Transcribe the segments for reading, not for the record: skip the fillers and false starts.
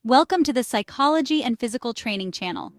Welcome to the Psychology and Physical Training channel.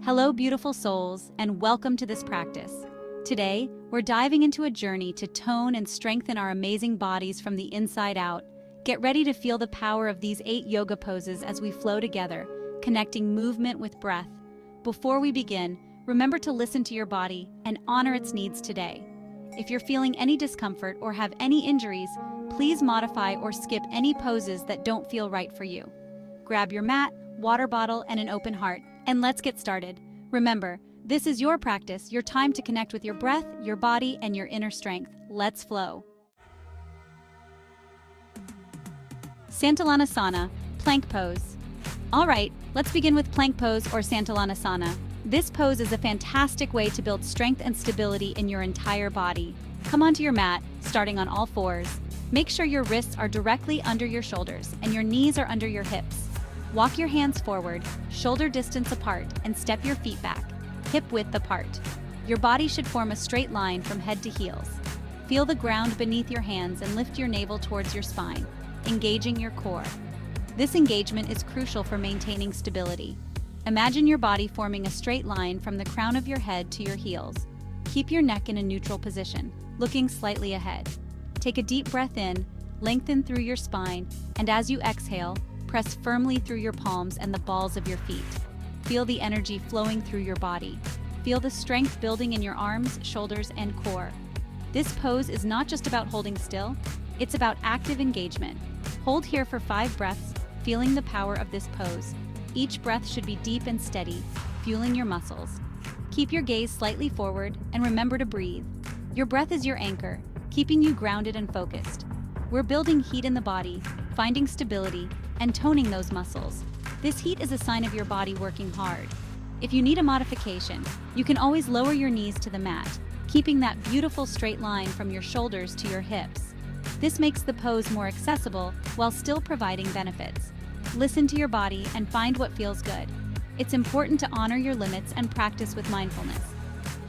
Hello, beautiful souls, and welcome to this practice. Today, we're diving into a journey to tone and strengthen our amazing bodies from the inside out. Get ready to feel the power of these 8 yoga poses as we flow together, connecting movement with breath. Before we begin, remember to listen to your body and honor its needs today. If you're feeling any discomfort or have any injuries, please modify or skip any poses that don't feel right for you. Grab your mat, water bottle, and an open heart, and let's get started. Remember, this is your practice, your time to connect with your breath, your body, and your inner strength. Let's flow. Salabhassana, plank pose. All right, let's begin with plank pose or Salabhassana. This pose is a fantastic way to build strength and stability in your entire body. Come onto your mat, starting on all fours. Make sure your wrists are directly under your shoulders and your knees are under your hips. Walk your hands forward, shoulder distance apart, and step your feet back, hip width apart. Your body should form a straight line from head to heels. Feel the ground beneath your hands and lift your navel towards your spine, engaging your core. This engagement is crucial for maintaining stability. Imagine your body forming a straight line from the crown of your head to your heels. Keep your neck in a neutral position, looking slightly ahead. Take a deep breath in, lengthen through your spine, and as you exhale, press firmly through your palms and the balls of your feet. Feel the energy flowing through your body. Feel the strength building in your arms, shoulders, and core. This pose is not just about holding still, it's about active engagement. Hold here for 5 breaths, feeling the power of this pose. Each breath should be deep and steady, fueling your muscles. Keep your gaze slightly forward and remember to breathe. Your breath is your anchor, keeping you grounded and focused. We're building heat in the body, finding stability, and toning those muscles. This heat is a sign of your body working hard. If you need a modification, you can always lower your knees to the mat, keeping that beautiful straight line from your shoulders to your hips. This makes the pose more accessible while still providing benefits. Listen to your body and find what feels good. It's important to honor your limits and practice with mindfulness.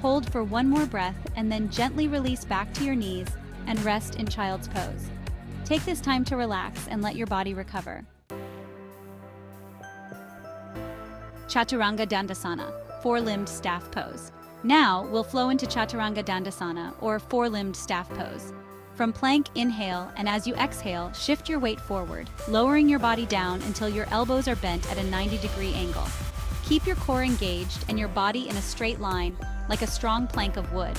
Hold for 1 more breath and then gently release back to your knees and rest in child's pose. Take this time to relax and let your body recover. Chaturanga Dandasana, 4-limbed staff pose. Now we'll flow into Chaturanga Dandasana or 4-limbed staff pose. From plank, inhale, and as you exhale, shift your weight forward, lowering your body down until your elbows are bent at a 90-degree angle. Keep your core engaged and your body in a straight line, like a strong plank of wood.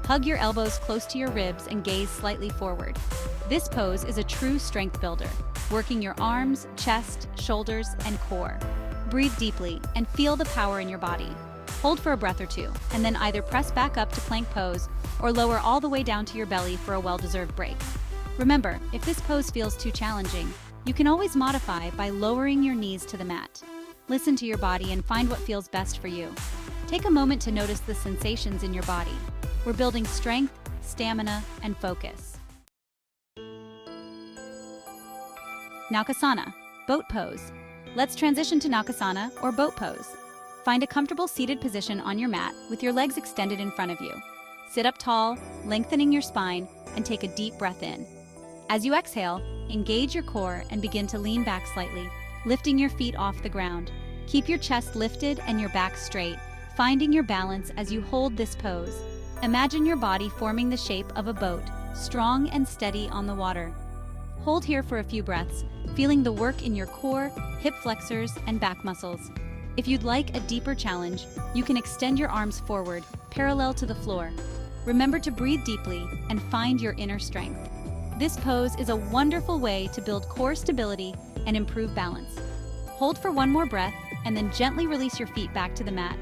Hug your elbows close to your ribs and gaze slightly forward. This pose is a true strength builder, working your arms, chest, shoulders, and core. Breathe deeply and feel the power in your body. Hold for a breath or 2, and then either press back up to plank pose or lower all the way down to your belly for a well-deserved break. Remember, if this pose feels too challenging, you can always modify by lowering your knees to the mat. Listen to your body and find what feels best for you. Take a moment to notice the sensations in your body. We're building strength, stamina, and focus. Utkatasana, boat pose. Let's transition to Nasana or boat pose. Find a comfortable seated position on your mat with your legs extended in front of you. Sit up tall, lengthening your spine, and take a deep breath in. As you exhale, engage your core and begin to lean back slightly, lifting your feet off the ground. Keep your chest lifted and your back straight, finding your balance as you hold this pose. Imagine your body forming the shape of a boat, strong and steady on the water. Hold here for a few breaths, feeling the work in your core, hip flexors, and back muscles. If you'd like a deeper challenge, you can extend your arms forward, parallel to the floor. Remember to breathe deeply and find your inner strength. This pose is a wonderful way to build core stability and improve balance. Hold for 1 more breath and then gently release your feet back to the mat.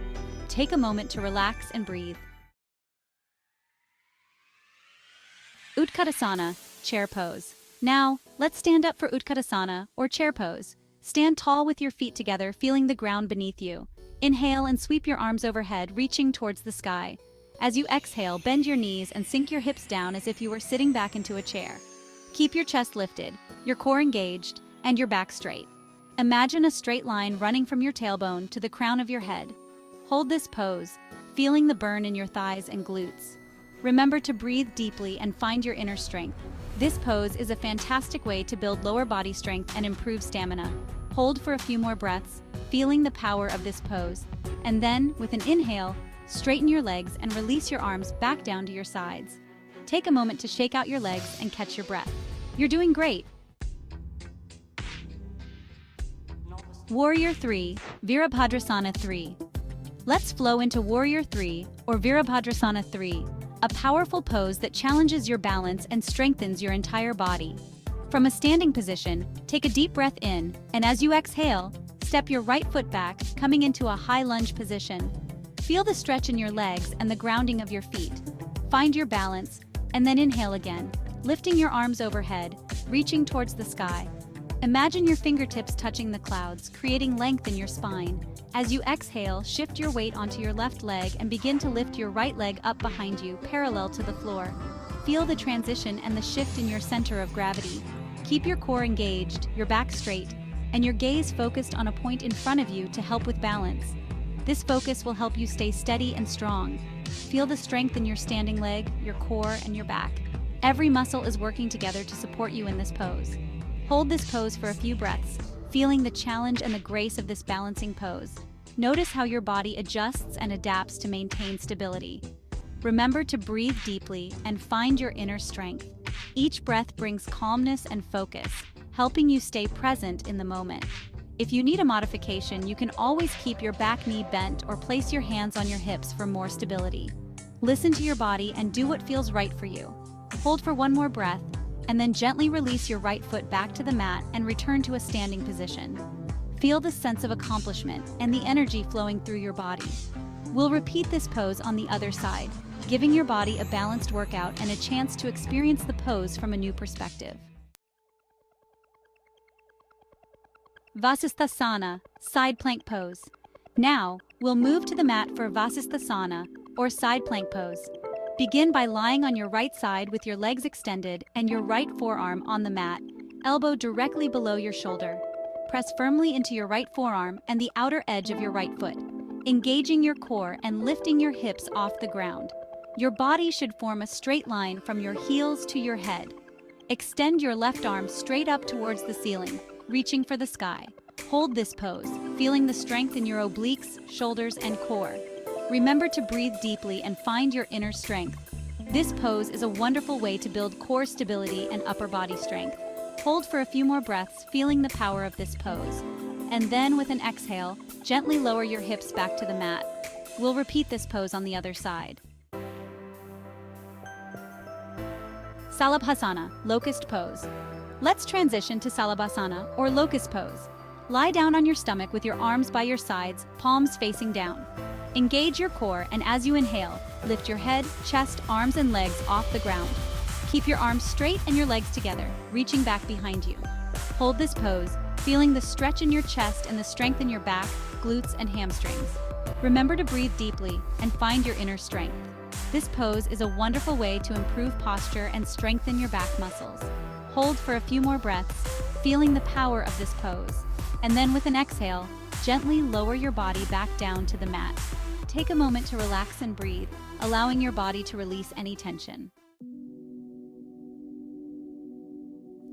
Take a moment to relax and breathe. Utkatasana, chair pose. Now, let's stand up for Utkatasana or chair pose. Stand tall with your feet together, feeling the ground beneath you. Inhale and sweep your arms overhead, reaching towards the sky. As you exhale, bend your knees and sink your hips down as if you were sitting back into a chair. Keep your chest lifted, your core engaged, and your back straight. Imagine a straight line running from your tailbone to the crown of your head. Hold this pose, feeling the burn in your thighs and glutes. Remember to breathe deeply and find your inner strength. This pose is a fantastic way to build lower body strength and improve stamina. Hold for a few more breaths, feeling the power of this pose. And then, with an inhale, straighten your legs and release your arms back down to your sides. Take a moment to shake out your legs and catch your breath. You're doing great. Warrior 3, Virabhadrasana 3. Let's flow into Warrior 3, or Virabhadrasana 3, a powerful pose that challenges your balance and strengthens your entire body. From a standing position, take a deep breath in, and as you exhale, step your right foot back, coming into a high lunge position. Feel the stretch in your legs and the grounding of your feet. Find your balance, and then inhale again, lifting your arms overhead, reaching towards the sky. Imagine your fingertips touching the clouds, creating length in your spine. As you exhale, shift your weight onto your left leg and begin to lift your right leg up behind you, parallel to the floor. Feel the transition and the shift in your center of gravity. Keep your core engaged, your back straight, and your gaze focused on a point in front of you to help with balance. This focus will help you stay steady and strong. Feel the strength in your standing leg, your core, and your back. Every muscle is working together to support you in this pose. Hold this pose for a few breaths, feeling the challenge and the grace of this balancing pose. Notice how your body adjusts and adapts to maintain stability. Remember to breathe deeply and find your inner strength. Each breath brings calmness and focus, helping you stay present in the moment. If you need a modification, you can always keep your back knee bent or place your hands on your hips for more stability. Listen to your body and do what feels right for you. Hold for one more breath, and then gently release your right foot back to the mat and return to a standing position. Feel the sense of accomplishment and the energy flowing through your body. We'll repeat this pose on the other side, giving your body a balanced workout and a chance to experience the pose from a new perspective. Vasistasana, side plank pose. Now, we'll move to the mat for Vasistasana, or side plank pose. Begin by lying on your right side with your legs extended and your right forearm on the mat, elbow directly below your shoulder. Press firmly into your right forearm and the outer edge of your right foot, engaging your core and lifting your hips off the ground. Your body should form a straight line from your heels to your head. Extend your left arm straight up towards the ceiling, reaching for the sky. Hold this pose, feeling the strength in your obliques, shoulders, and core. Remember to breathe deeply and find your inner strength. This pose is a wonderful way to build core stability and upper body strength. Hold for a few more breaths, feeling the power of this pose. And then, with an exhale, gently lower your hips back to the mat. We'll repeat this pose on the other side. Salabhassana, locust pose. Let's transition to Salabhassana, or locust pose. Lie down on your stomach with your arms by your sides, palms facing down. Engage your core, and as you inhale, lift your head, chest, arms, and legs off the ground. Keep your arms straight and your legs together, reaching back behind you. Hold this pose, feeling the stretch in your chest and the strength in your back, glutes, and hamstrings. Remember to breathe deeply and find your inner strength. This pose is a wonderful way to improve posture and strengthen your back muscles. Hold for a few more breaths, feeling the power of this pose. And then with an exhale, gently lower your body back down to the mat. Take a moment to relax and breathe, allowing your body to release any tension.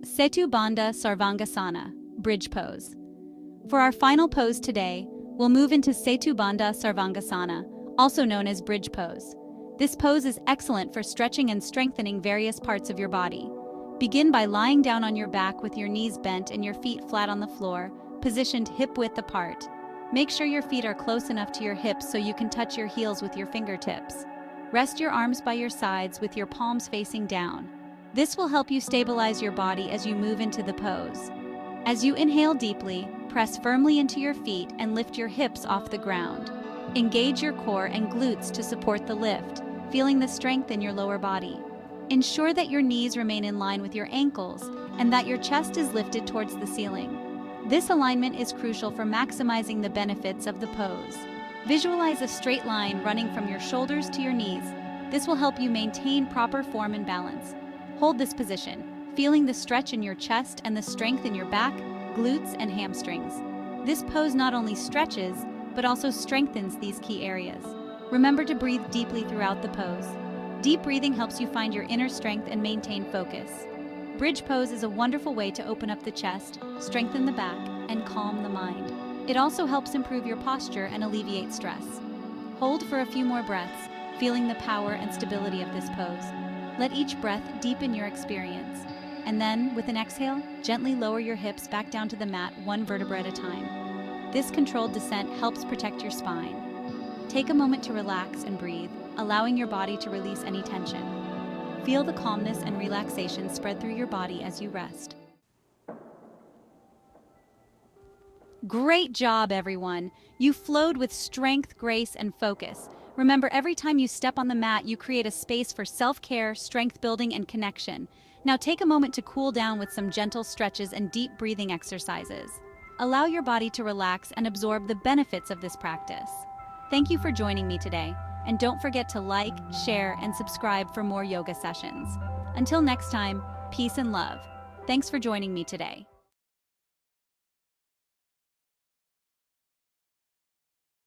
Setu Bandha Sarvangasana, bridge pose. For our final pose today, we'll move into Setu Bandha Sarvangasana, also known as bridge pose. This pose is excellent for stretching and strengthening various parts of your body. Begin by lying down on your back with your knees bent and your feet flat on the floor, positioned hip-width apart. Make sure your feet are close enough to your hips so you can touch your heels with your fingertips. Rest your arms by your sides with your palms facing down. This will help you stabilize your body as you move into the pose. As you inhale deeply, press firmly into your feet and lift your hips off the ground. Engage your core and glutes to support the lift, feeling the strength in your lower body. Ensure that your knees remain in line with your ankles and that your chest is lifted towards the ceiling. This alignment is crucial for maximizing the benefits of the pose. Visualize a straight line running from your shoulders to your knees. This will help you maintain proper form and balance. Hold this position, feeling the stretch in your chest and the strength in your back, glutes, and hamstrings. This pose not only stretches, but also strengthens these key areas. Remember to breathe deeply throughout the pose. Deep breathing helps you find your inner strength and maintain focus. Bridge pose is a wonderful way to open up the chest, strengthen the back, and calm the mind. It also helps improve your posture and alleviate stress. Hold for a few more breaths, feeling the power and stability of this pose. Let each breath deepen your experience. And then, with an exhale, gently lower your hips back down to the mat one vertebra at a time. This controlled descent helps protect your spine. Take a moment to relax and breathe, allowing your body to release any tension. Feel the calmness and relaxation spread through your body as you rest. Great job, everyone! You flowed with strength, grace, and focus. Remember, every time you step on the mat, you create a space for self-care, strength building, and connection. Now take a moment to cool down with some gentle stretches and deep breathing exercises. Allow your body to relax and absorb the benefits of this practice. Thank you for joining me today, and don't forget to like, share, and subscribe for more yoga sessions. Until next time, peace and love. Thanks for joining me today.